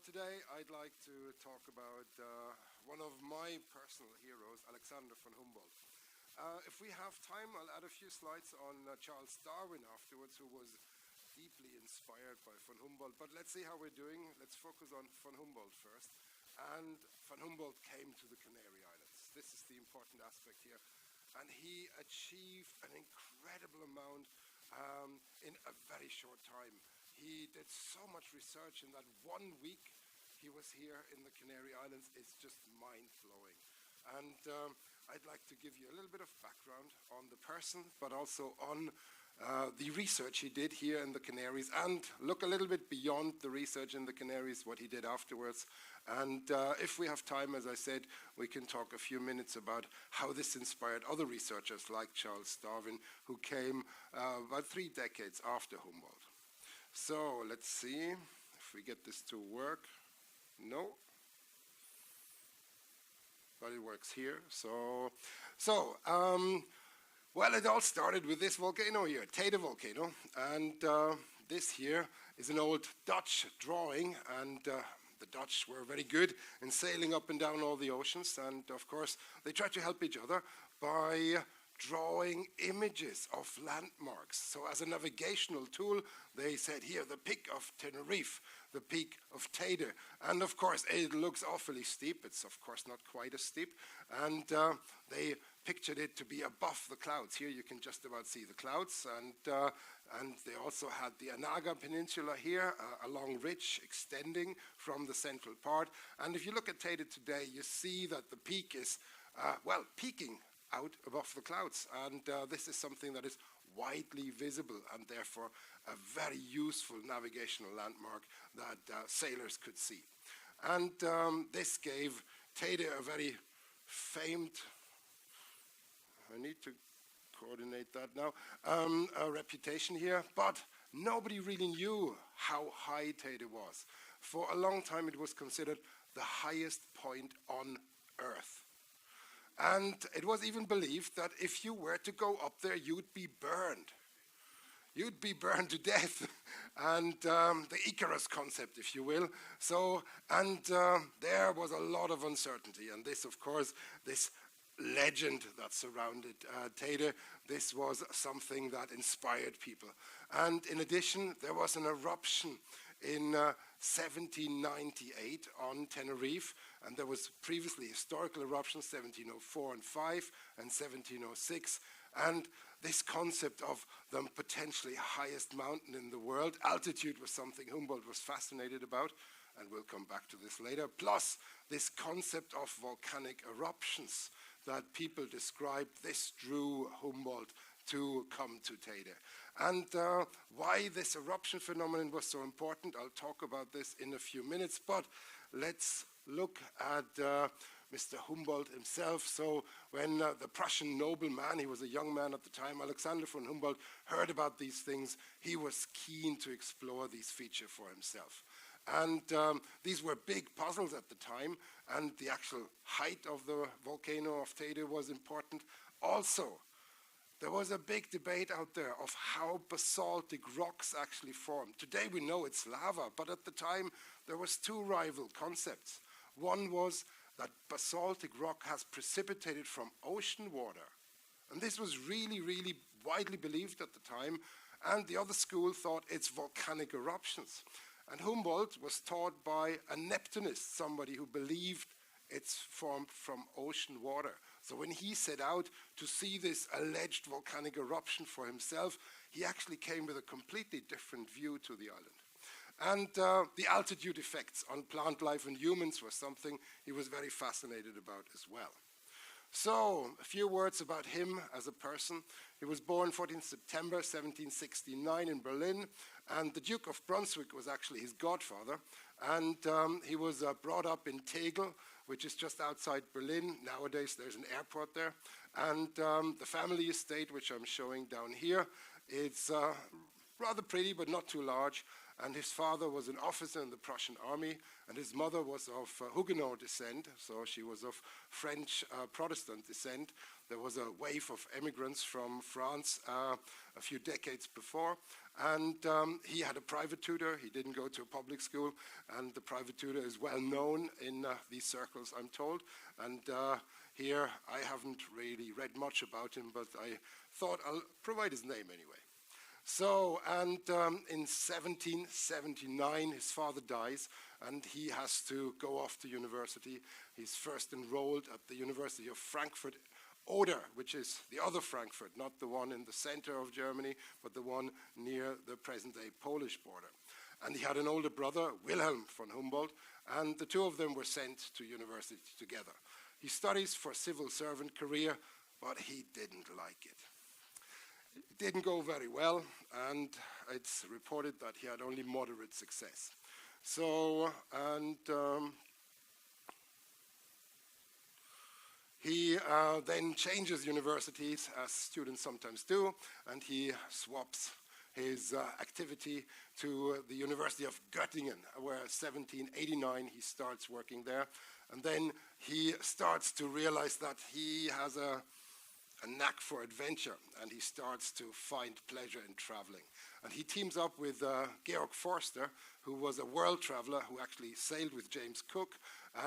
Today I'd like to talk about one of my personal heroes, Alexander von Humboldt. If we have time, I'll add a few slides on Charles Darwin afterwards, who was deeply inspired by von Humboldt. But let's see how we're doing. Let's focus on von Humboldt first. And von Humboldt came to the Canary Islands. This is the important aspect here. And he achieved an incredible amount in a very short time. He did so much research in that 1 week he was here in the Canary Islands. It's just mind-blowing. And I'd like to give you a little bit of background on the person, but also on the research he did here in the Canaries, and look a little bit beyond the research in the Canaries, what he did afterwards. And if we have time, as I said, we can talk a few minutes about how this inspired other researchers like Charles Darwin, who came about 3 decades after Humboldt. So let's see if we get this to work. No. But it works here. Well, it all started with this volcano here, Tater Volcano. And this here is an old Dutch drawing. And the Dutch were very good in sailing up and down all the oceans. And of course, they tried to help each other by drawing images of landmarks. So as a navigational tool, they said here, the peak of Tenerife, the peak of Tater. And of course, it looks awfully steep. It's of course not quite as steep. And they pictured it to be above the clouds. Here you can just about see the clouds. And they also had the Anaga Peninsula here, a long ridge extending from the central part. And if you look at Tater today, you see that the peak is, peaking out above the clouds. And this is something that is widely visible and therefore a very useful navigational landmark that sailors could see. And this gave Tater a very famed, I need to coordinate that now, a reputation here, but nobody really knew how high Tater was. For a long time it was considered the highest point on Earth. And it was even believed that if you were to go up there, you'd be burned. You'd be burned to death. And the Icarus Concept, if you will. There was a lot of uncertainty. And this, of course, this legend that surrounded Tater, this was something that inspired people. And in addition, there was an eruption in 1798 on Tenerife, and there was previously historical eruptions, 1704 and 5 and 1706, and this concept of the potentially highest mountain in the world, altitude was something Humboldt was fascinated about, and we'll come back to this later, plus this concept of volcanic eruptions that people described. This drew Humboldt to come to Tater. And why this eruption phenomenon was so important, I'll talk about this in a few minutes, but let's look at Mr. Humboldt himself. So when the Prussian nobleman, he was a young man at the time, Alexander von Humboldt, heard about these things, he was keen to explore these features for himself. And these were big puzzles at the time, and the actual height of the volcano of Tater was important. Also, there was a big debate out there of how basaltic rocks actually formed. Today we know it's lava, but at the time there was 2 rival concepts. One was that basaltic rock has precipitated from ocean water. And this was really, really widely believed at the time. And the other school thought it's volcanic eruptions. And Humboldt was taught by a Neptunist, somebody who believed it's formed from ocean water. So when he set out to see this alleged volcanic eruption for himself, he actually came with a completely different view to the island. And the altitude effects on plant life and humans was something he was very fascinated about as well. So, a few words about him as a person. He was born 14th September 1769 in Berlin, and the Duke of Brunswick was actually his godfather. And he was brought up in Tegel, which is just outside Berlin. Nowadays, there's an airport there. And the family estate, which I'm showing down here, it's rather pretty, but not too large. and his father was an officer in the Prussian army, and his mother was of Huguenot descent, so she was of French Protestant descent. There was a wave of immigrants from France a few decades before, and he had a private tutor. He didn't go to a public school, and the private tutor is well known in these circles, I'm told. And here, I haven't really read much about him, but I thought I'll provide his name anyway. So, and in 1779, his father dies, and he has to go off to university. He's first enrolled at the University of Frankfurt Oder, which is the other Frankfurt, not the one in the center of Germany, but the one near the present-day Polish border. And he had an older brother, Wilhelm von Humboldt, and the two of them were sent to university together. He studies for a civil servant career, but he didn't like it. It didn't go very well, and it's reported that he had only moderate success. So, and he then changes universities, as students sometimes do, and he swaps his activity to the University of Göttingen, where 1789 he starts working there. And then he starts to realize that he has a knack for adventure, and he starts to find pleasure in traveling. And he teams up with Georg Forster, who was a world traveler who actually sailed with James Cook,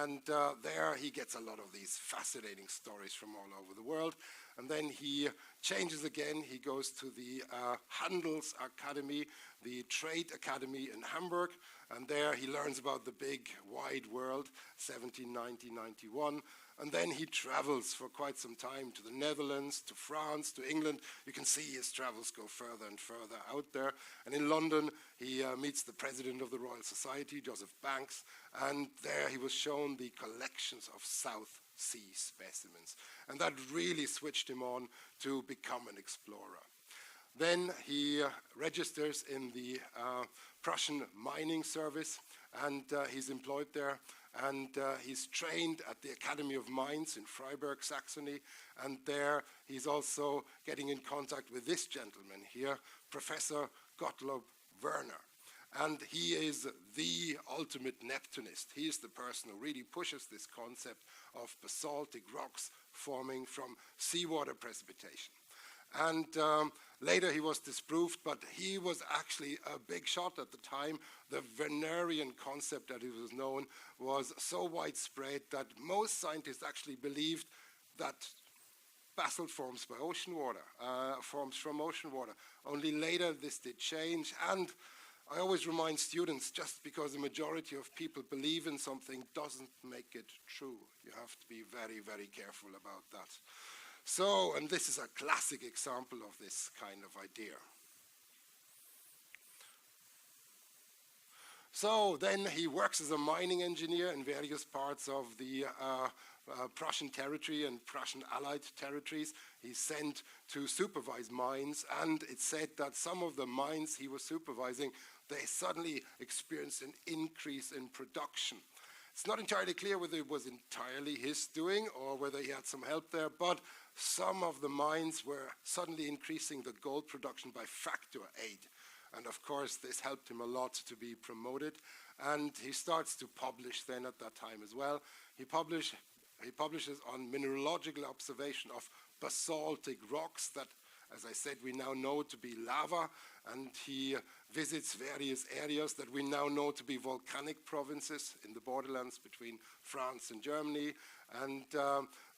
and there he gets a lot of these fascinating stories from all over the world. And then he changes again. He goes to the Handels Academy, the Trade Academy in Hamburg, and there he learns about the big wide world, 1790-91. And then he travels for quite some time to the Netherlands, to France, to England. You can see his travels go further and further out there. And in London, he meets the president of the Royal Society, Joseph Banks, and there he was shown the collections of South Sea specimens. And that really switched him on to become an explorer. Then he registers in the Prussian mining service, and he's employed there. And he's trained at the Academy of Mines in Freiburg, Saxony, and there he's also getting in contact with this gentleman here, Professor Gottlob Werner. And he is the ultimate Neptunist. He is the person who really pushes this concept of basaltic rocks forming from seawater precipitation. And later he was disproved, but he was actually a big shot at the time. The Wernerian concept that it was known was so widespread that most scientists actually believed that basalt forms by ocean water, forms from ocean water. Only later this did change, and I always remind students, just because the majority of people believe in something doesn't make it true. You have to be very, very careful about that. So, and this is a classic example of this kind of idea. So then he works as a mining engineer in various parts of the Prussian territory and Prussian allied territories. He's sent to supervise mines, and it's said that some of the mines he was supervising, they suddenly experienced an increase in production. It's not entirely clear whether it was entirely his doing or whether he had some help there, but some of the mines were suddenly increasing the gold production by factor 8. And of course, this helped him a lot to be promoted. And he starts to publish then at that time as well. He publishes on mineralogical observation of basaltic rocks that, as I said, we now know to be lava. And he visits various areas that we now know to be volcanic provinces in the borderlands between France and Germany. And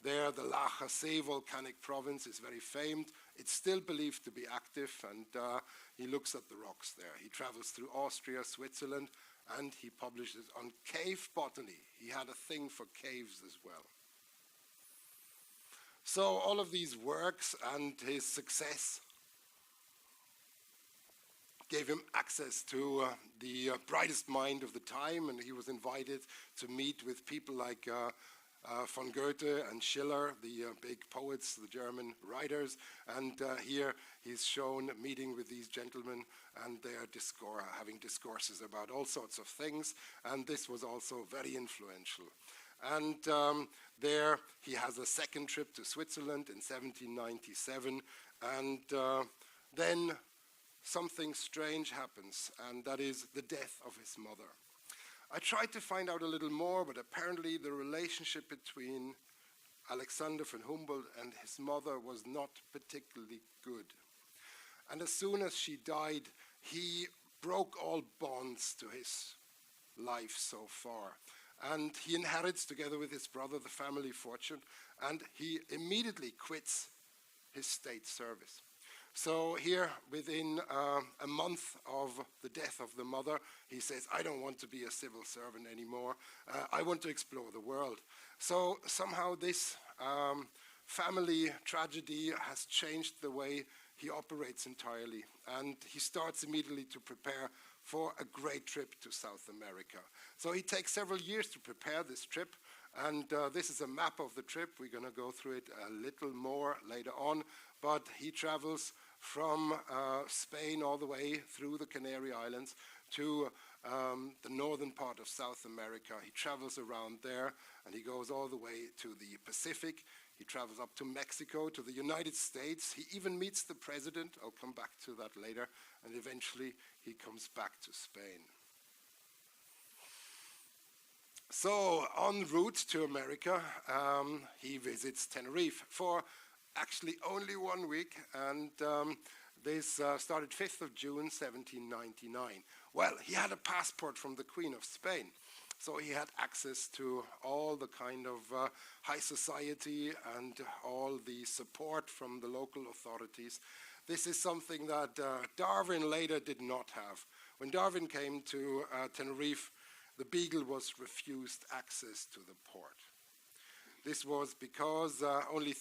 there, the Lacher See volcanic province is very famed. It's still believed to be active, and he looks at the rocks there. He travels through Austria, Switzerland, and he publishes on cave botany. He had a thing for caves as well. So all of these works and his success gave him access to the brightest mind of the time, and he was invited to meet with people like von Goethe and Schiller, the big poets, the German writers, and here he's shown meeting with these gentlemen, and they are having discourses about all sorts of things, and this was also very influential. And there he has a second trip to Switzerland in 1797, and then something strange happens, and that is the death of his mother. I tried to find out a little more, but apparently the relationship between Alexander von Humboldt and his mother was not particularly good. And as soon as she died, he broke all bonds to his life so far. And he inherits, together with his brother, the family fortune, and he immediately quits his state service. So here, within a month of the death of the mother, he says, I don't want to be a civil servant anymore. I want to explore the world. So somehow this family tragedy has changed the way he operates entirely. And he starts immediately to prepare for a great trip to South America. So he takes several years to prepare this trip. And this is a map of the trip. We're going to go through it a little more later on. But he travels from Spain all the way through the Canary Islands to the northern part of South America. He travels around there, and he goes all the way to the Pacific. He travels up to Mexico, to the United States. He even meets the president. I'll come back to that later. And eventually, he comes back to Spain. So, en route to America, he visits Tenerife for actually only 1 week, and this started 5th of June, 1799. Well, he had a passport from the Queen of Spain, so he had access to all the kind of high society and all the support from the local authorities. This is something that Darwin later did not have. When Darwin came to Tenerife, the Beagle was refused access to the port. This was because only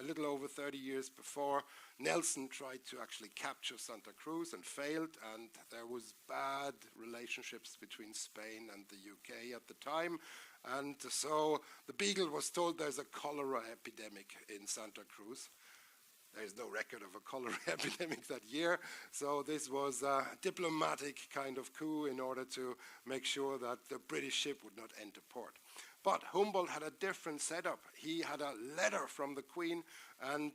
a little over 30 years before, Nelson tried to actually capture Santa Cruz and failed, and there was bad relationships between Spain and the UK at the time. And so the Beagle was told there's a cholera epidemic in Santa Cruz. There's no record of a cholera epidemic that year, so this was a diplomatic kind of coup in order to make sure that the British ship would not enter port. But Humboldt had a different setup. He had a letter from the Queen, and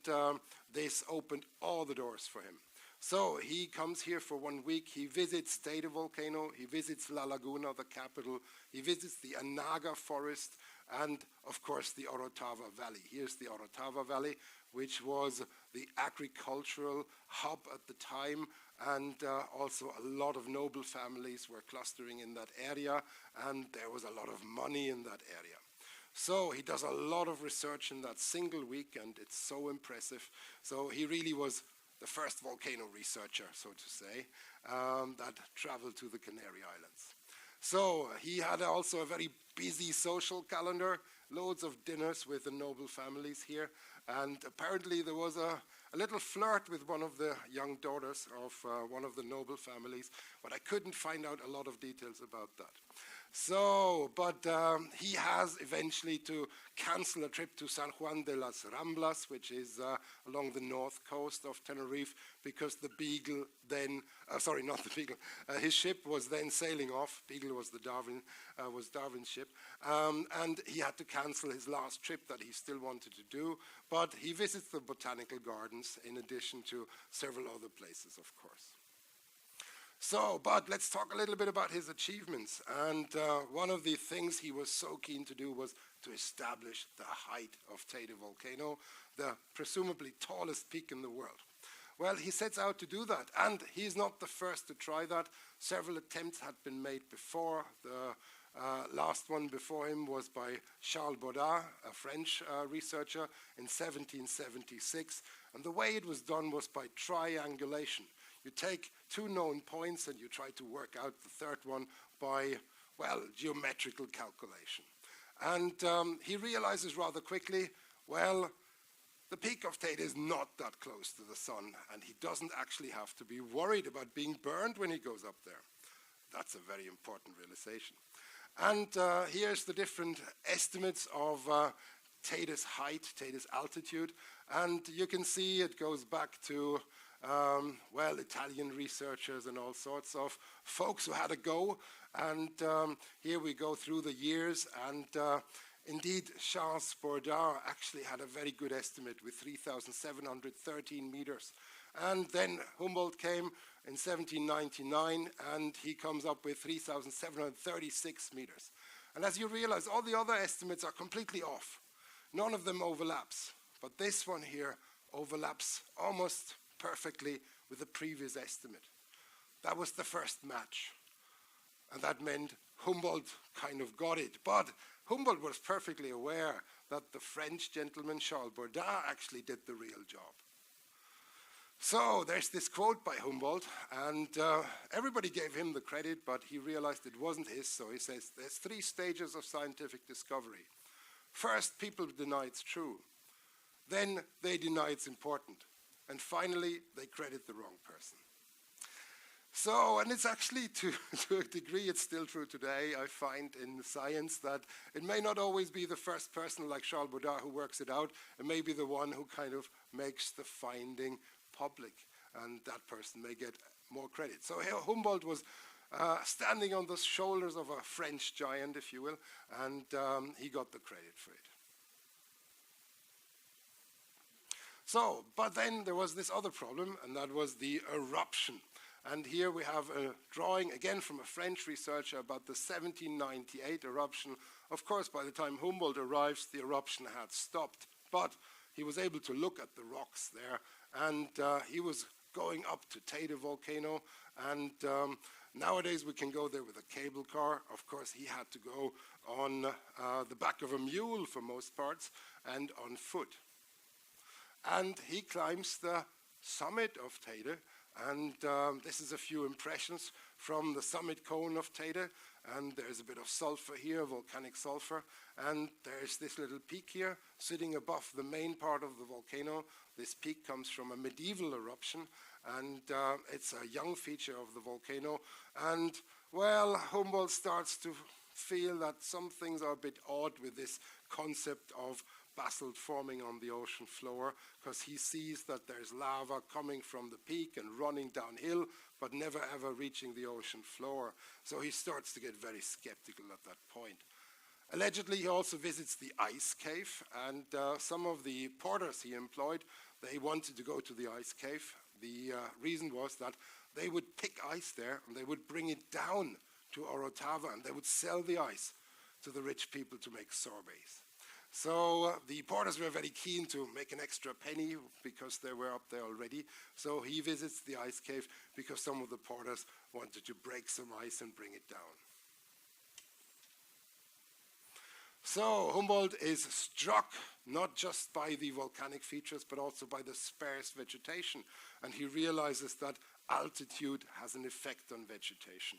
this opened all the doors for him. So he comes here for 1 week. He visits Tater Volcano. He visits La Laguna, the capital. He visits the Anaga forest and, of course, the Orotava Valley. Here's the Orotava Valley, which was the agricultural hub at the time, and also a lot of noble families were clustering in that area, and there was a lot of money in that area. So he does a lot of research in that single week, and it's so impressive. So he really was the first volcano researcher, so to say, that traveled to the Canary Islands. So he had also a very busy social calendar, loads of dinners with the noble families here, and apparently there was a little flirt with one of the young daughters of one of the noble families, but I couldn't find out a lot of details about that. So, but he has eventually to cancel a trip to San Juan de las Ramblas, which is along the north coast of Tenerife, because the Beagle then, sorry, not the Beagle, his ship was then sailing off. Beagle was Darwin's ship, and he had to cancel his last trip that he still wanted to do, but he visits the botanical gardens in addition to several other places, of course. So, but let's talk a little bit about his achievements. And one of the things he was so keen to do was to establish the height of Tater Volcano, the presumably tallest peak in the world. Well, he sets out to do that, and he's not the first to try that. Several attempts had been made before. The last one before him was by Charles Baudin, a French researcher, in 1776. And the way it was done was by triangulation. You take two known points and you try to work out the third one by, well, geometrical calculation. And he realizes rather quickly, well, the peak of Tater is not that close to the sun, and he doesn't actually have to be worried about being burned when he goes up there. That's a very important realization. And here's the different estimates of Tater's height, Tater's altitude, and you can see it goes back to well, Italian researchers and all sorts of folks who had a go. And here we go through the years. And indeed, Charles Baudin actually had a very good estimate with 3,713 meters. And then Humboldt came in 1799, and he comes up with 3,736 meters. And as you realize, all the other estimates are completely off. None of them overlaps, but this one here overlaps almost perfectly with the previous estimate. That was the first match, and that meant Humboldt kind of got it. But Humboldt was perfectly aware that the French gentleman Charles Baudin actually did the real job. So there's this quote by Humboldt, and everybody gave him the credit, but he realized it wasn't his, so he says, there's 3 stages of scientific discovery. First, people deny it's true. Then they deny it's important. And finally, they credit the wrong person. So, and it's actually, to a degree, it's still true today. I find in science that it may not always be the first person like Charles Baudin who works it out. It may be the one who kind of makes the finding public, and that person may get more credit. So here Humboldt was standing on the shoulders of a French giant, if you will, and he got the credit for it. So, but then there was this other problem, and that was the eruption. And here we have a drawing, again from a French researcher, about the 1798 eruption. Of course, by the time Humboldt arrives, the eruption had stopped, but he was able to look at the rocks there, and he was going up to Tater Volcano, and nowadays we can go there with a cable car. Of course, he had to go on the back of a mule for most parts, and on foot. And he climbs the summit of Tater, and this is a few impressions from the summit cone of Tater, and there's a bit of sulfur here, volcanic sulfur, and there's this little peak here sitting above the main part of the volcano. This peak comes from a medieval eruption, and it's a young feature of the volcano. And, well, Humboldt starts to feel that some things are a bit odd with this concept of basalt forming on the ocean floor, because he sees that there's lava coming from the peak and running downhill, but never ever reaching the ocean floor. So he starts to get very skeptical at that point. Allegedly, he also visits the ice cave, and some of the porters he employed, they wanted to go to the ice cave. The reason was that they would pick ice there, and they would bring it down to Orotava, and they would sell the ice to the rich people to make sorbets. So the porters were very keen to make an extra penny because they were up there already. So he visits the ice cave because some of the porters wanted to break some ice and bring it down. So Humboldt is struck not just by the volcanic features, but also by the sparse vegetation. And he realizes that altitude has an effect on vegetation.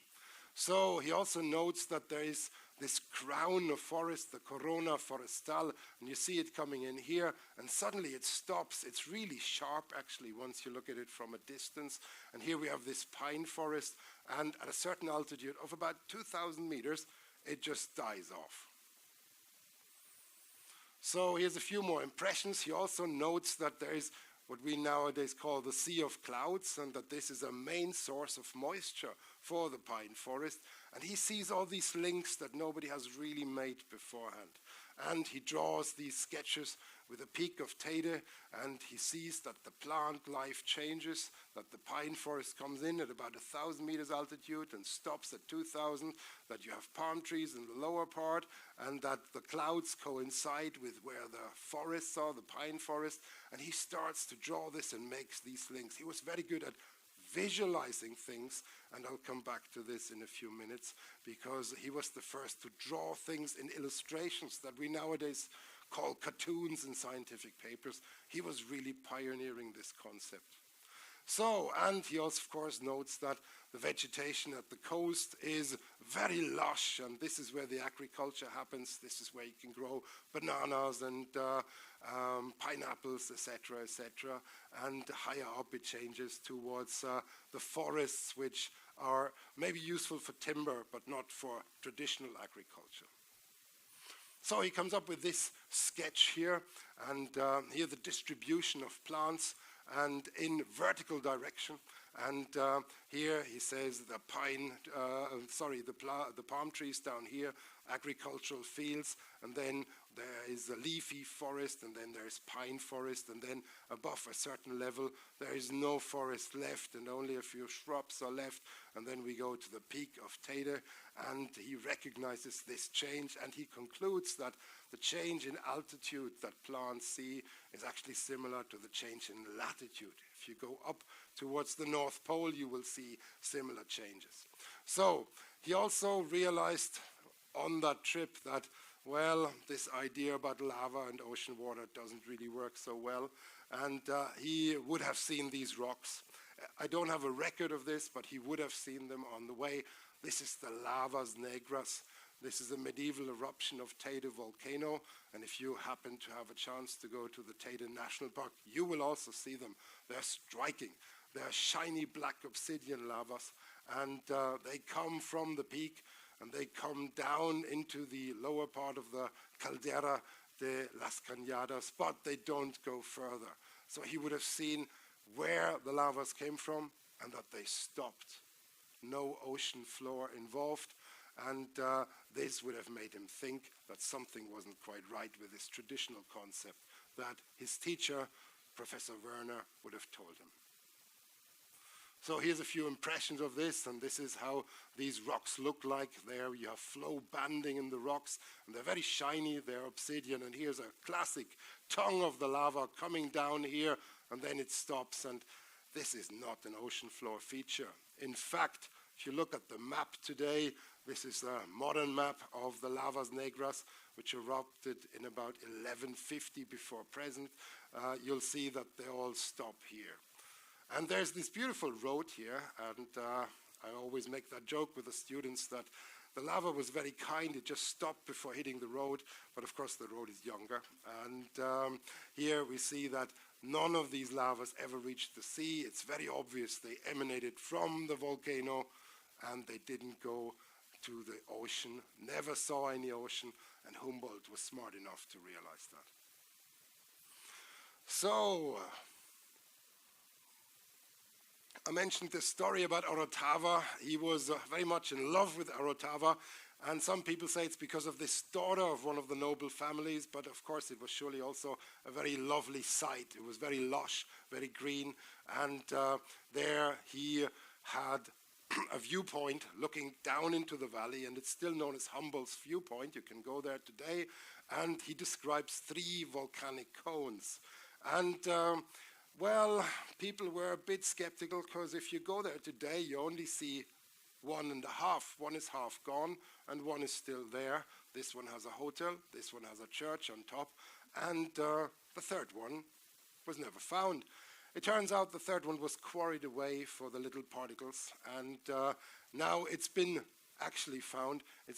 So he also notes that there is this crown of forest, the corona forestal, and you see it coming in here, and suddenly it stops. It's really sharp, actually, once you look at it from a distance. And here we have this pine forest, and at a certain altitude of about 2,000 meters, it just dies off. So here's a few more impressions. He also notes that there is what we nowadays call the Sea of Clouds, and that this is a main source of moisture for the pine forest. And he sees all these links that nobody has really made beforehand. And he draws these sketches with a peak of Tater, and he sees that the plant life changes, that the pine forest comes in at about 1,000 meters altitude and stops at 2,000, that you have palm trees in the lower part, and that the clouds coincide with where the forests are, the pine forest, and he starts to draw this and makes these links. He was very good at visualizing things, and I'll come back to this in a few minutes, because he was the first to draw things in illustrations that we nowadays call cartoons in scientific papers. He was really pioneering this concept. So, and he also, of course, notes that the vegetation at the coast is very lush, and this is where the agriculture happens. This is where you can grow bananas and pineapples, etc., etc. And higher up it changes towards the forests, which are maybe useful for timber, but not for traditional agriculture. So he comes up with this sketch here, and here the distribution of plants, and in vertical direction. And here he says the palm trees down here, agricultural fields, and then there is a leafy forest, and then there's pine forest, and then above a certain level there is no forest left, and only a few shrubs are left, and then we go to the peak of Tater, and he recognizes this change, and he concludes that the change in altitude that plants see is actually similar to the change in latitude. If you go up towards the North Pole, you will see similar changes. So he also realized on that trip that, well, this idea about lava and ocean water doesn't really work so well, and he would have seen these rocks. I don't have a record of this, but he would have seen them on the way. This is the lavas negras. This is a medieval eruption of Tater Volcano, and if you happen to have a chance to go to the Tater National Park, you will also see them. They're striking. They're shiny black obsidian lavas, and they come from the peak, and they come down into the lower part of the Caldera de las Cañadas, but they don't go further. So he would have seen where the lavas came from and that they stopped. No ocean floor involved, and this would have made him think that something wasn't quite right with this traditional concept that his teacher, Professor Werner, would have told him. So here's a few impressions of this, and this is how these rocks look like. There you have flow banding in the rocks, and they're very shiny, they're obsidian, and here's a classic tongue of the lava coming down here, and then it stops, and this is not an ocean floor feature. In fact, if you look at the map today, this is a modern map of the lavas negras, which erupted in about 1150 before present. You'll see that they all stop here. And there's this beautiful road here, and I always make that joke with the students that the lava was very kind. It just stopped before hitting the road, but of course the road is younger. And here we see that none of these lavas ever reached the sea. It's very obvious they emanated from the volcano, and they didn't go to the ocean, never saw any ocean, and Humboldt was smart enough to realize that. So, I mentioned this story about Orotava. He was very much in love with Orotava, and some people say it's because of this daughter of one of the noble families, but of course it was surely also a very lovely site. It was very lush, very green, and there he had a viewpoint looking down into the valley, and it's still known as Humboldt's viewpoint. You can go there today, and he describes 3 volcanic cones. And well, people were a bit skeptical, because if you go there today, you only see 1.5. One is half gone, and one is still there. This one has a hotel, this one has a church on top, and the third one was never found. It turns out the third one was quarried away for the little particles, and now it's been actually found. It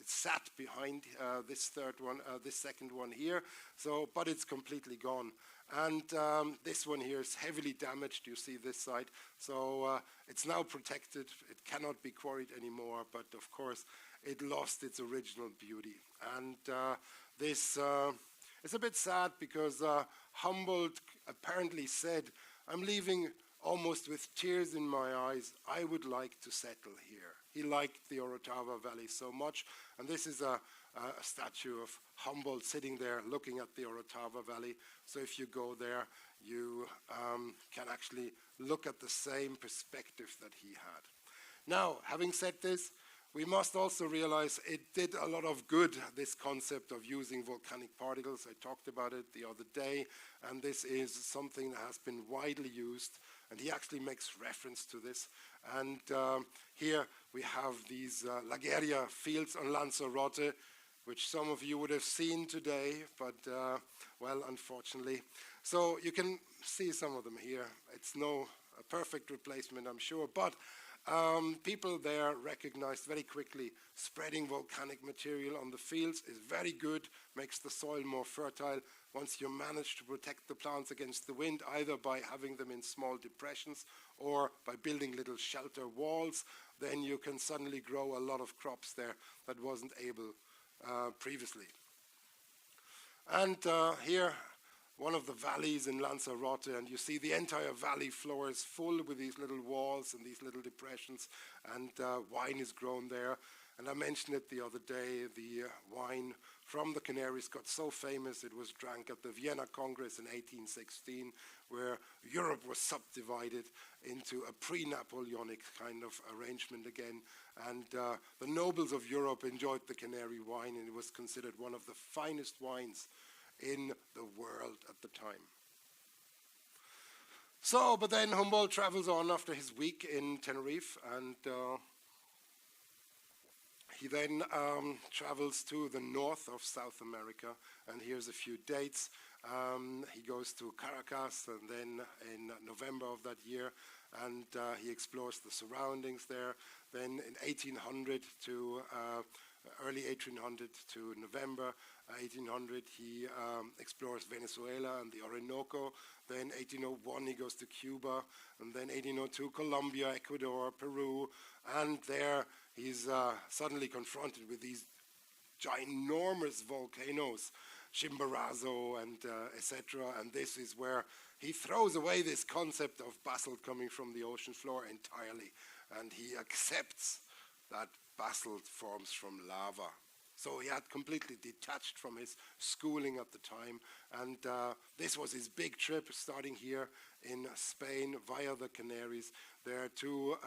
sat behind this third one, this second one here. So, but it's completely gone. And this one here is heavily damaged. You see this side. So it's now protected. It cannot be quarried anymore. But of course, it lost its original beauty. And this is a bit sad, because Humboldt apparently said, "I'm leaving almost with tears in my eyes. I would like to settle here." He liked the Orotava Valley so much, and this is a statue of Humboldt sitting there looking at the Orotava Valley. So if you go there, you can actually look at the same perspective that he had. Now, having said this, we must also realize it did a lot of good, this concept of using volcanic particles. I talked about it the other day, and this is something that has been widely used, and he actually makes reference to this. And here we have these Lageria fields on Lanzarote, which some of you would have seen today, but, well, unfortunately. So you can see some of them here. It's no perfect replacement, I'm sure, but people there recognized very quickly spreading volcanic material on the fields is very good, makes the soil more fertile. Once you manage to protect the plants against the wind, either by having them in small depressions or by building little shelter walls, then you can suddenly grow a lot of crops there that wasn't able previously. And here one of the valleys in Lanzarote, and you see the entire valley floor is full with these little walls and these little depressions, and wine is grown there. And I mentioned it the other day, the wine from the Canaries got so famous it was drank at the Vienna Congress in 1816, where Europe was subdivided into a pre-Napoleonic kind of arrangement again. And the nobles of Europe enjoyed the Canary wine, and it was considered one of the finest wines in the world at the time. So, but then Humboldt travels on after his week in Tenerife, and he then travels to the north of South America, and here's a few dates. He goes to Caracas, and then in November of that year, and he explores the surroundings there. Then in 1800 to early 1800 to November 1800, he explores Venezuela and the Orinoco. Then 1801 he goes to Cuba, and then 1802 Colombia, Ecuador, Peru, and there he's suddenly confronted with these ginormous volcanoes, Chimborazo and etc. And this is where he throws away this concept of basalt coming from the ocean floor entirely, and he accepts that basalt forms from lava. So he had completely detached from his schooling at the time, and this was his big trip, starting here in Spain via the Canaries, there to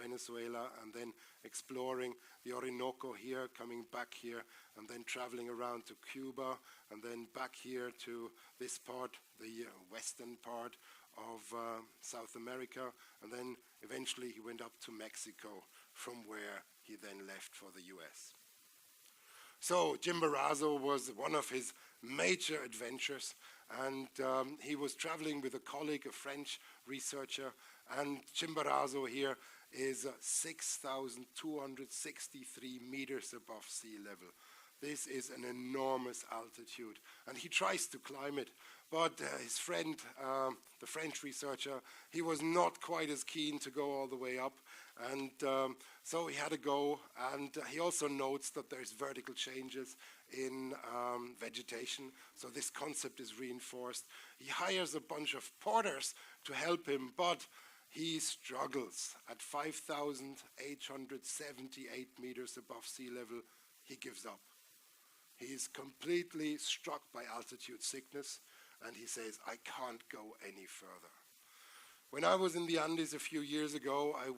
Venezuela, and then exploring the Orinoco here, coming back here, and then traveling around to Cuba, and then back here to this part, the western part of South America, and then eventually he went up to Mexico, from where he then left for the US. So Chimborazo was one of his major adventures, and he was traveling with a colleague, a French researcher, and Chimborazo here is 6,263 meters above sea level. This is an enormous altitude, and he tries to climb it, but his friend, the French researcher, he was not quite as keen to go all the way up, and so he had to go, and he also notes that there's vertical changes in vegetation, so this concept is reinforced. He hires a bunch of porters to help him, but he struggles. At 5,878 meters above sea level, he gives up. He is completely struck by altitude sickness, and he says, I can't go any further. When I was in the Andes a few years ago, I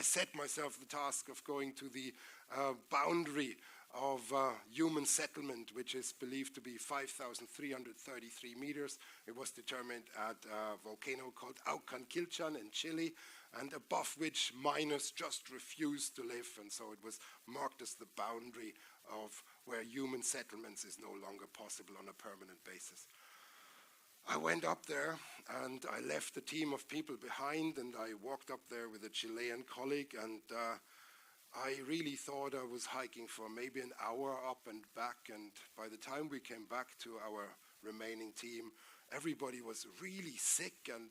set myself the task of going to the boundary of human settlement, which is believed to be 5,333 meters. It was determined at a volcano called Aucanquilchan in Chile, and above which miners just refused to live, and so it was marked as the boundary of where human settlements is no longer possible on a permanent basis. I went up there, and I left a team of people behind, and I walked up there with a Chilean colleague, and I really thought I was hiking for maybe an hour up and back, and by the time we came back to our remaining team, everybody was really sick, and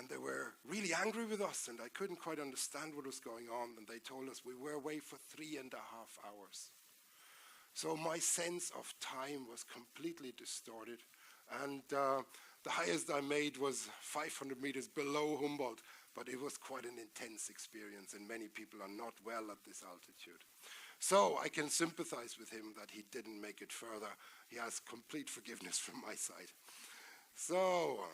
they were really angry with us, and I couldn't quite understand what was going on, and they told us we were away for 3.5 hours. So my sense of time was completely distorted, and the highest I made was 500 meters below Humboldt, but it was quite an intense experience, and many people are not well at this altitude. So I can sympathize with him that he didn't make it further. He has complete forgiveness from my side. So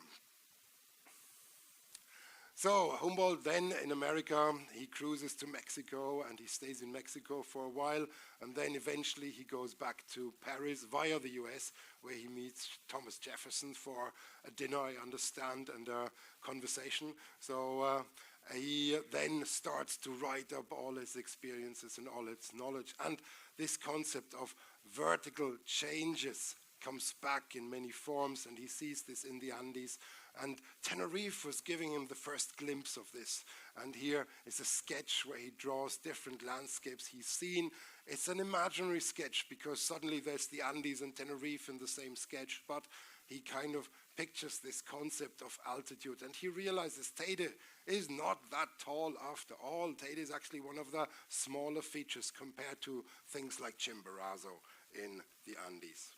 Humboldt then in America, he cruises to Mexico, and he stays in Mexico for a while, and then eventually he goes back to Paris via the US, where he meets Thomas Jefferson for a dinner, I understand, and a conversation. So he then starts to write up all his experiences and all his knowledge, and this concept of vertical changes comes back in many forms, and he sees this in the Andes. And Tenerife was giving him the first glimpse of this. And here is a sketch where he draws different landscapes he's seen. It's an imaginary sketch because suddenly there's the Andes and Tenerife in the same sketch, but he kind of pictures this concept of altitude. And he realizes Tita is not that tall after all. Tita is actually one of the smaller features compared to things like Chimborazo in the Andes.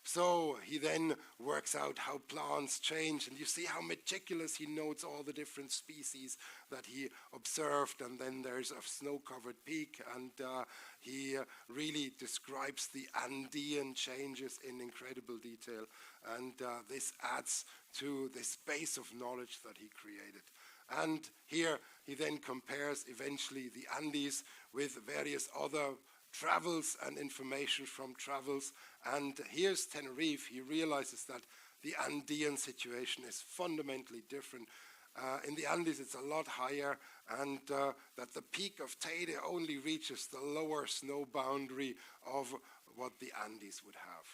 So he then works out how plants change, and you see how meticulous he notes all the different species that he observed. And then there's a snow-covered peak, and he really describes the Andean changes in incredible detail. And this adds to this base of knowledge that he created. And here he then compares eventually the Andes with various other travels and information from travels. And here's Tenerife. He realizes that the Andean situation is fundamentally different. In the Andes, it's a lot higher, and that the peak of Tita only reaches the lower snow boundary of what the Andes would have.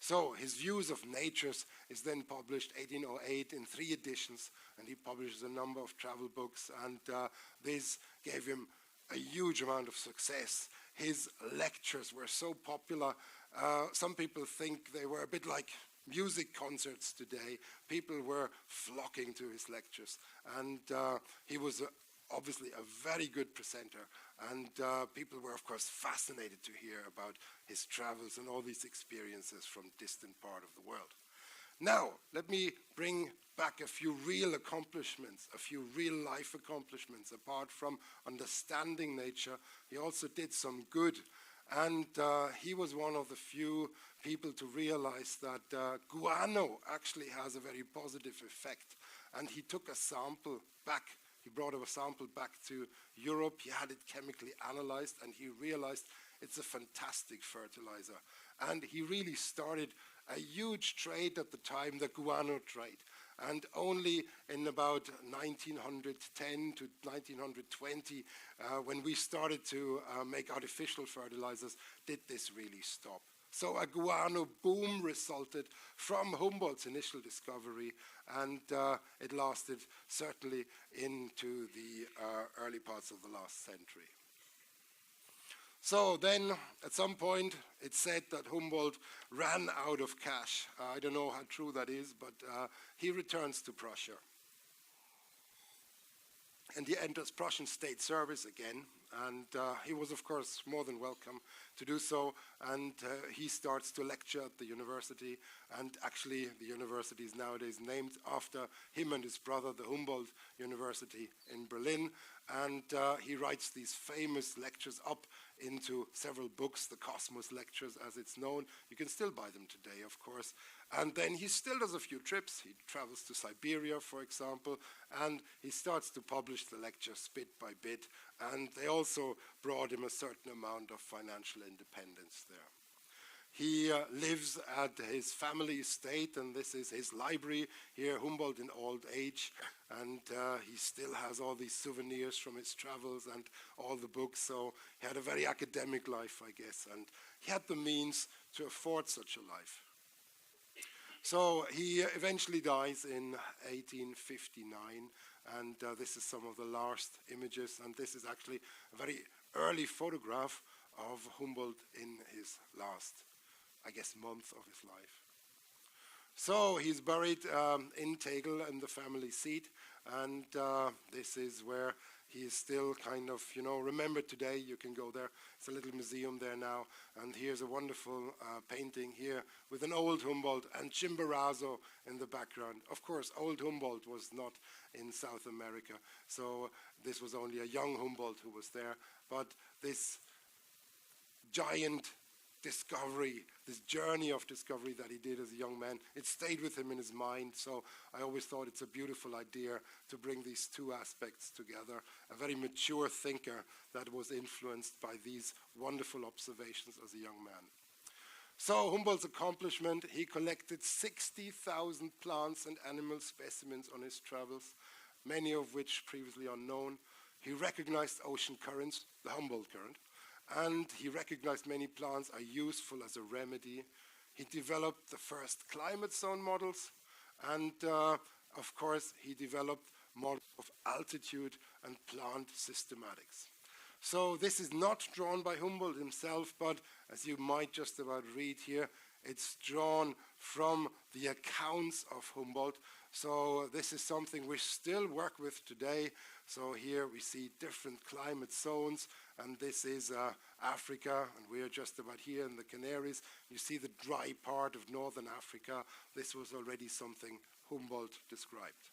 So his Views of Natures is then published 1808 in 3 editions, and he publishes a number of travel books, and this gave him a huge amount of success. His lectures were so popular. Some people think they were a bit like music concerts today. People were flocking to his lectures, and he was obviously a very good presenter, and people were of course fascinated to hear about his travels and all these experiences from distant part of the world. Now, let me bring back a few real accomplishments, a few real life accomplishments. Apart from understanding nature, he also did some good. And he was one of the few people to realize that guano actually has a very positive effect. And he took a sample back, he brought a sample back to Europe, he had it chemically analyzed, and he realized it's a fantastic fertilizer. And he really started a huge trade at the time, the guano trade. And only in about 1910 to 1920, when we started to make artificial fertilizers, did this really stop. So a guano boom resulted from Humboldt's initial discovery, and it lasted certainly into the early parts of the last century. So then, at some point, it's said that Humboldt ran out of cash. I don't know how true that is, but he returns to Prussia. And he enters Prussian state service again, and he was, of course, more than welcome to do so, and he starts to lecture at the university, and actually the university is nowadays named after him and his brother, the Humboldt University in Berlin, and he writes these famous lectures up into several books, the Cosmos Lectures as it's known. You can still buy them today, of course. And then he still does a few trips. He travels to Siberia, for example, and he starts to publish the lectures bit by bit. And they also brought him a certain amount of financial independence there. He lives at his family estate, and this is his library here, Humboldt in old age, and he still has all these souvenirs from his travels and all the books, so he had a very academic life, I guess, and he had the means to afford such a life. So he eventually dies in 1859, and this is some of the last images, and this is actually a very early photograph of Humboldt in his last, I guess, month of his life. So he's buried in Tegel in the family seat, and this is where he is still kind of, remembered today. You can go there. It's a little museum there now, and here's a wonderful painting here with an old Humboldt and Chimborazo in the background. Of course, old Humboldt was not in South America, so this was only a young Humboldt who was there, but this giant discovery, this journey of discovery that he did as a young man, it stayed with him in his mind. So I always thought it's a beautiful idea to bring these two aspects together. A very mature thinker that was influenced by these wonderful observations as a young man. So Humboldt's accomplishment, he collected 60,000 plants and animal specimens on his travels, many of which previously unknown. He recognized ocean currents, the Humboldt current, and he recognized many plants are useful as a remedy. He developed the first climate zone models, and of course he developed models of altitude and plant systematics. So this is not drawn by Humboldt himself, but as you might just about read here, it's drawn from the accounts of Humboldt. So this is something we still work with today. So here we see different climate zones, and this is Africa, and we are just about here in the Canaries. You see the dry part of northern Africa. This was already something Humboldt described.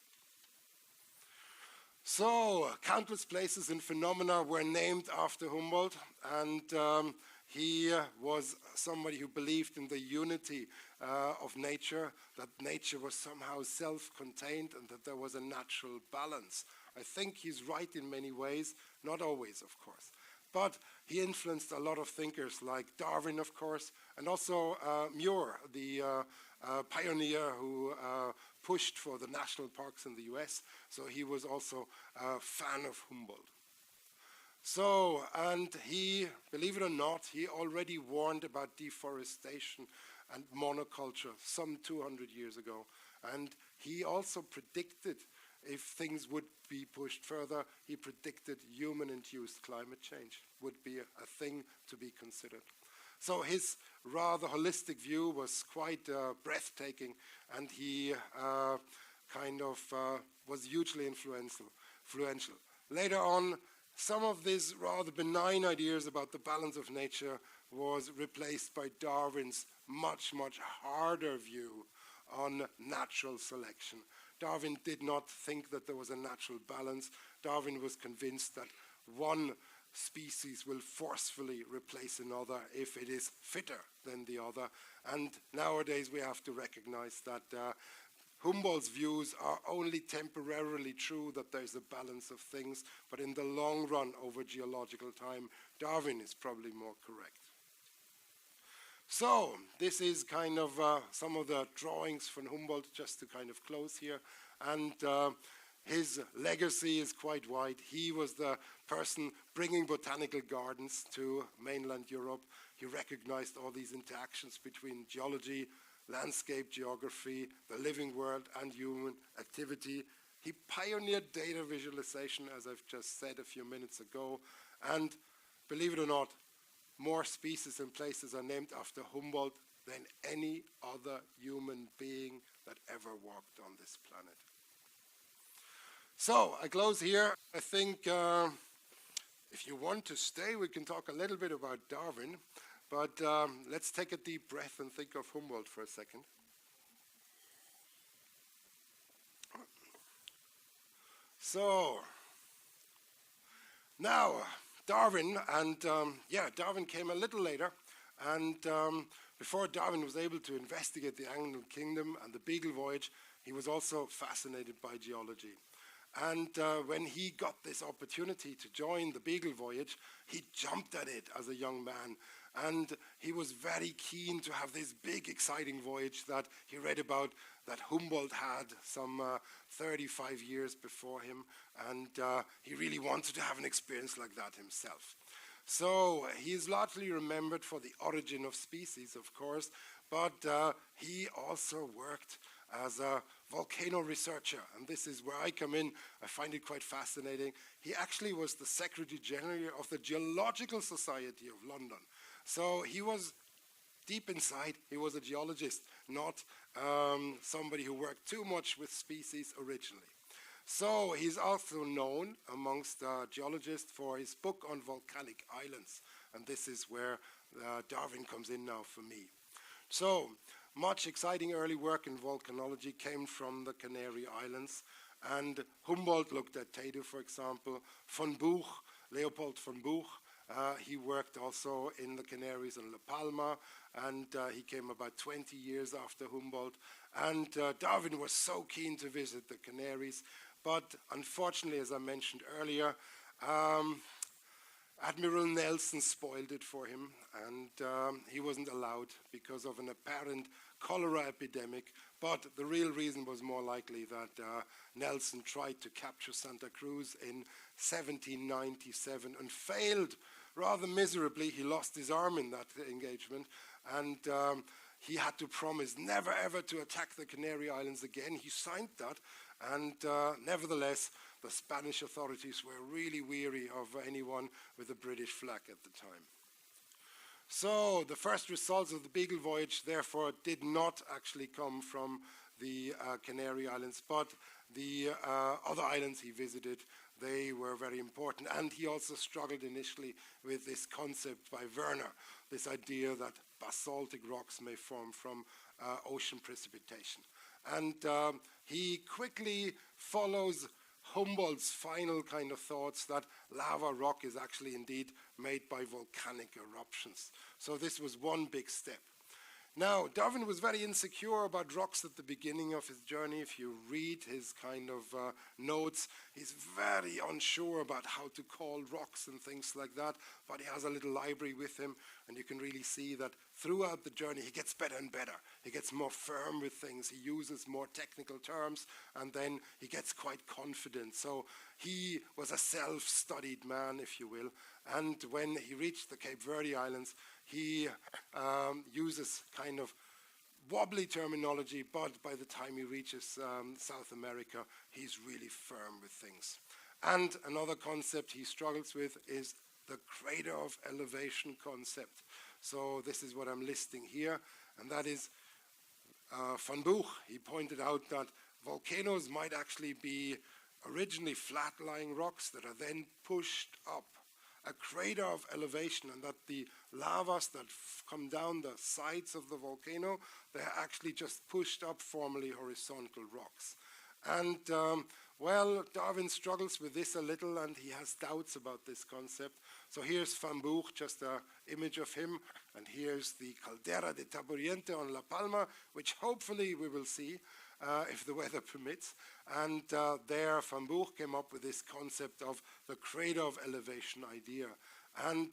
So, countless places and phenomena were named after Humboldt, and he was somebody who believed in the unity of nature, that nature was somehow self-contained and that there was a natural balance. I think he's right in many ways, not always, of course. But he influenced a lot of thinkers like Darwin, of course, and also Muir, the pioneer who pushed for the national parks in the US. So he was also a fan of Humboldt. So, and he, believe it or not, he already warned about deforestation and monoculture some 200 years ago. And he also predicted, if things would be pushed further, he predicted human-induced climate change would be a thing to be considered. So his rather holistic view was quite breathtaking, and he was hugely influential. Later on, some of these rather benign ideas about the balance of nature was replaced by Darwin's much, much harder view on natural selection. Darwin did not think that there was a natural balance. Darwin was convinced that one species will forcefully replace another if it is fitter than the other. And nowadays we have to recognize that Humboldt's views are only temporarily true, that there's a balance of things, but in the long run, over geological time, Darwin is probably more correct. So this is kind of some of the drawings from Humboldt, just to kind of close here. And his legacy is quite wide. He was the person bringing botanical gardens to mainland Europe. He recognized all these interactions between geology, landscape geography, the living world, and human activity. He pioneered data visualization, as I've just said a few minutes ago. And believe it or not, more species and places are named after Humboldt than any other human being that ever walked on this planet. So I close here. I think if you want to stay, we can talk a little bit about Darwin. But let's take a deep breath and think of Humboldt for a second. So now Darwin, and Darwin came a little later, and before Darwin was able to investigate the Animal Kingdom and the Beagle Voyage, he was also fascinated by geology. And when he got this opportunity to join the Beagle Voyage, he jumped at it as a young man. And he was very keen to have this big, exciting voyage that he read about, that Humboldt had some 35 years before him. And he really wanted to have an experience like that himself. So he is largely remembered for the origin of species, of course, but he also worked as a volcano researcher, and this is where I come in. I find it quite fascinating. He actually was the Secretary General of the Geological Society of London. So he was, deep inside, he was a geologist, not somebody who worked too much with species originally. So he's also known amongst geologists for his book on volcanic islands, and this is where Darwin comes in now for me. So much exciting early work in volcanology came from the Canary Islands, and Humboldt looked at Tita, for example. Von Buch, Leopold von Buch, he worked also in the Canaries and La Palma, and he came about 20 years after Humboldt. And Darwin was so keen to visit the Canaries, but unfortunately, as I mentioned earlier, Admiral Nelson spoiled it for him, and he wasn't allowed because of an apparent cholera epidemic. But the real reason was more likely that Nelson tried to capture Santa Cruz in 1797 and failed rather miserably. He lost his arm in that engagement, and he had to promise never ever to attack the Canary Islands again. He signed that, and nevertheless, the Spanish authorities were really weary of anyone with a British flag at the time. So the first results of the Beagle Voyage, therefore, did not actually come from the Canary Islands, but the other islands he visited, they were very important. And he also struggled initially with this concept by Werner, this idea that basaltic rocks may form from ocean precipitation. And he quickly follows Humboldt's final kind of thoughts that lava rock is actually indeed made by volcanic eruptions. So this was one big step. Now, Darwin was very insecure about rocks at the beginning of his journey. If you read his kind of notes, he's very unsure about how to call rocks and things like that, but he has a little library with him, and you can really see that throughout the journey he gets better and better. He gets more firm with things, he uses more technical terms, and then he gets quite confident. So he was a self-studied man, if you will, and when he reached the Cape Verde Islands, he uses kind of wobbly terminology, but by the time he reaches South America, he's really firm with things. And another concept he struggles with is the crater of elevation concept. So this is what I'm listing here, and that is Van Buch. He pointed out that volcanoes might actually be originally flat-lying rocks that are then pushed up a crater of elevation, and that the lavas that come down the sides of the volcano, they're actually just pushed up formerly horizontal rocks. And well, Darwin struggles with this a little, and he has doubts about this concept. So here's Van Buch, just an image of him, and here's the Caldera de Taburiente on La Palma, which hopefully we will see if the weather permits. And there Van Buch came up with this concept of the crater of elevation idea. And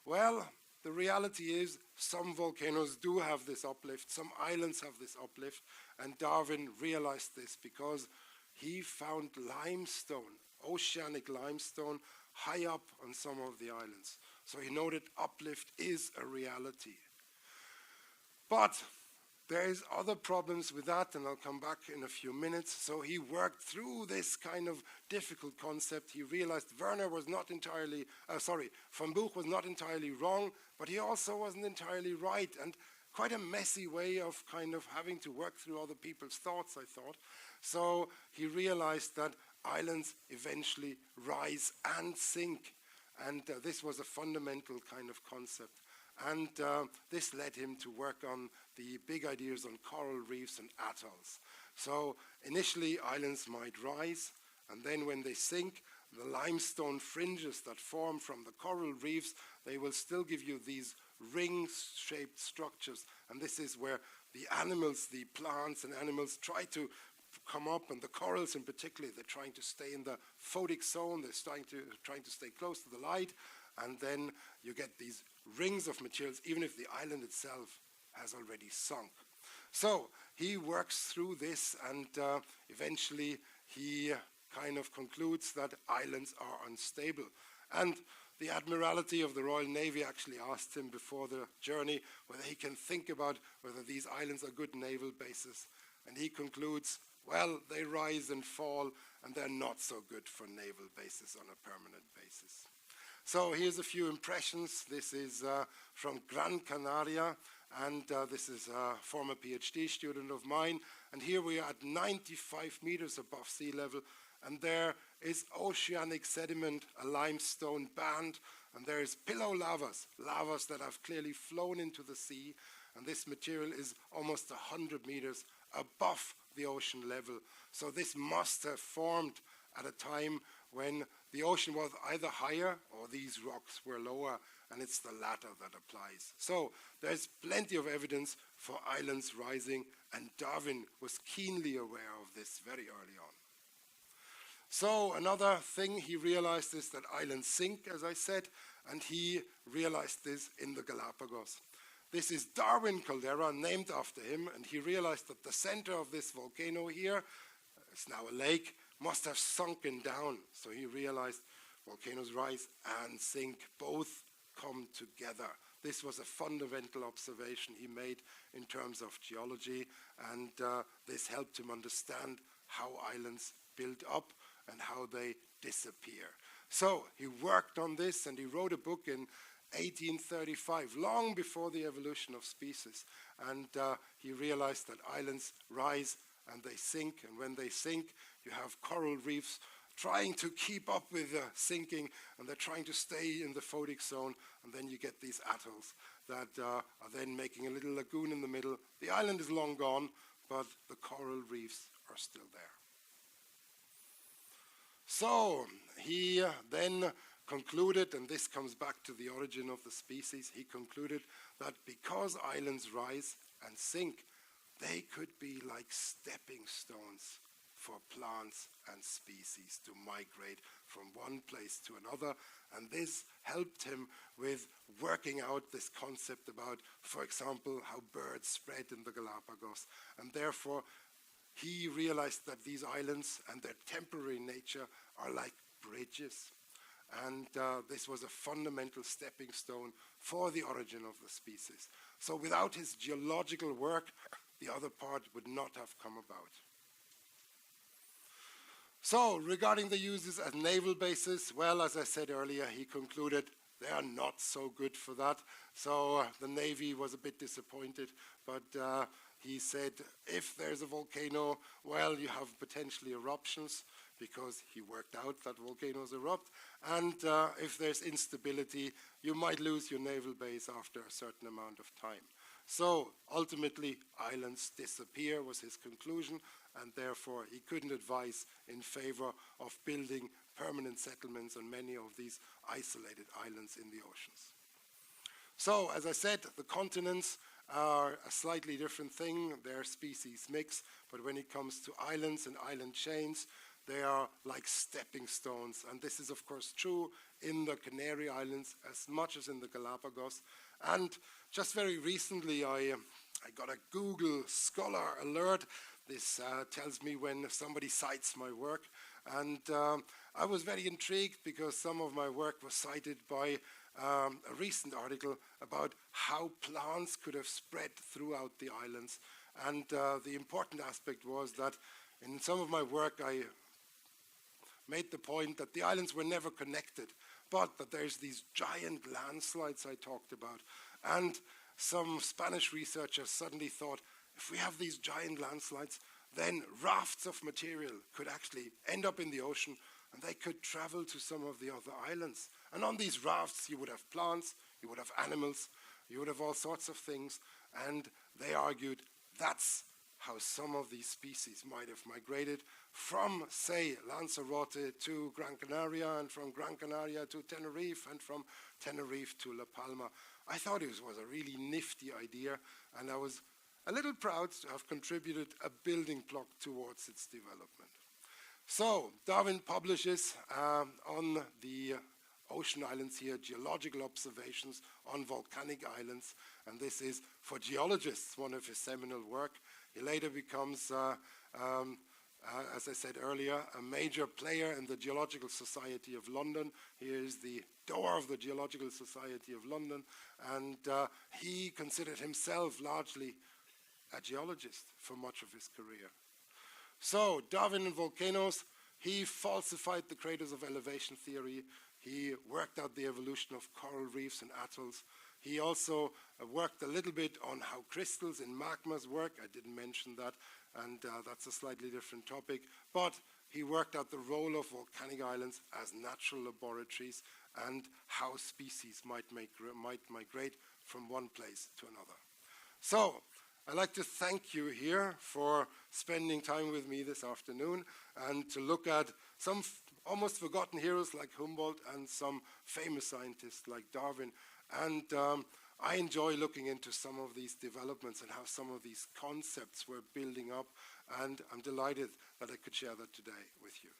well, the reality is some volcanoes do have this uplift, some islands have this uplift, and Darwin realized this because he found limestone, oceanic limestone, high up on some of the islands. So he noted uplift is a reality. But there is other problems with that, and I'll come back in a few minutes. So he worked through this kind of difficult concept. He realized Werner was not entirely, Van Buch was not entirely wrong, but he also wasn't entirely right, and quite a messy way of kind of having to work through other people's thoughts, I thought. So he realized that islands eventually rise and sink, and this was a fundamental kind of concept. And this led him to work on the big ideas on coral reefs and atolls. So initially islands might rise, and then when they sink, the limestone fringes that form from the coral reefs, they will still give you these ring-shaped structures. And this is where the animals, the plants and animals try to come up, and the corals in particular, they're trying to stay in the photic zone, they're trying to stay close to the light, and then you get these rings of materials, even if the island itself has already sunk. So he works through this, and eventually he kind of concludes that islands are unstable. And the Admiralty of the Royal Navy actually asked him before the journey whether he can think about whether these islands are good naval bases. And he concludes, well, they rise and fall, and they're not so good for naval bases on a permanent basis. So here's a few impressions. This is from Gran Canaria, and this is a former PhD student of mine. And here we are at 95 meters above sea level, and there is oceanic sediment, a limestone band, and there is pillow lavas that have clearly flown into the sea, and this material is almost 100 meters above the ocean level. So this must have formed at a time when the ocean was either higher or these rocks were lower, and it's the latter that applies. So there's plenty of evidence for islands rising, and Darwin was keenly aware of this very early on. So another thing he realized is that islands sink, as I said, and he realized this in the Galapagos. This is Darwin Caldera, named after him, and he realized that the center of this volcano here, it's now a lake, must have sunken down. So he realized volcanoes rise and sink, both come together. This was a fundamental observation he made in terms of geology, and this helped him understand how islands build up and how they disappear. So he worked on this, and he wrote a book in 1835, long before the evolution of species, and he realized that islands rise and they sink, and when they sink, you have coral reefs trying to keep up with the sinking, and they're trying to stay in the photic zone, and then you get these atolls that are then making a little lagoon in the middle. The island is long gone, but the coral reefs are still there. So he then concluded, and this comes back to the origin of the species, he concluded that because islands rise and sink, they could be like stepping stones for plants and species to migrate from one place to another. And this helped him with working out this concept about, for example, how birds spread in the Galapagos. And therefore, he realized that these islands and their temporary nature are like bridges. And this was a fundamental stepping stone for the origin of the species. So without his geological work, the other part would not have come about. So regarding the uses as naval bases, well, as I said earlier, he concluded they are not so good for that. So the Navy was a bit disappointed, but he said if there's a volcano, well, you have potentially eruptions, because he worked out that volcanoes erupt. And if there's instability, you might lose your naval base after a certain amount of time. So ultimately, islands disappear was his conclusion, and therefore he couldn't advise in favor of building permanent settlements on many of these isolated islands in the oceans. So, as I said, the continents are a slightly different thing. They're species mix, but when it comes to islands and island chains, they are like stepping stones. And this is, of course, true in the Canary Islands as much as in the Galapagos. And just very recently, I got a Google Scholar alert. This tells me when somebody cites my work. And I was very intrigued because some of my work was cited by a recent article about how plants could have spread throughout the islands. And the important aspect was that in some of my work, I made the point that the islands were never connected, but that there's these giant landslides I talked about. And some Spanish researchers suddenly thought, if we have these giant landslides, then rafts of material could actually end up in the ocean, and they could travel to some of the other islands. And on these rafts, you would have plants, you would have animals, you would have all sorts of things. And they argued that's how some of these species might have migrated from, say, Lanzarote to Gran Canaria, and from Gran Canaria to Tenerife, and from Tenerife to La Palma. I thought it was a really nifty idea, and I was a little proud to have contributed a building block towards its development. So Darwin publishes on the ocean islands here geological observations on volcanic islands, and this is, for geologists, one of his seminal work. He later becomes, as I said earlier, a major player in the Geological Society of London. Here is the door of the Geological Society of London, and he considered himself largely a geologist for much of his career. So, Darwin and Volcanoes, he falsified the craters of elevation theory. He worked out the evolution of coral reefs and atolls. He also worked a little bit on how crystals in magmas work. I didn't mention that, and that's a slightly different topic. But he worked out the role of volcanic islands as natural laboratories and how species might migrate from one place to another. So, I'd like to thank you here for spending time with me this afternoon and to look at some almost forgotten heroes like Humboldt and some famous scientists like Darwin. And I enjoy looking into some of these developments and how some of these concepts were building up, and I'm delighted that I could share that today with you.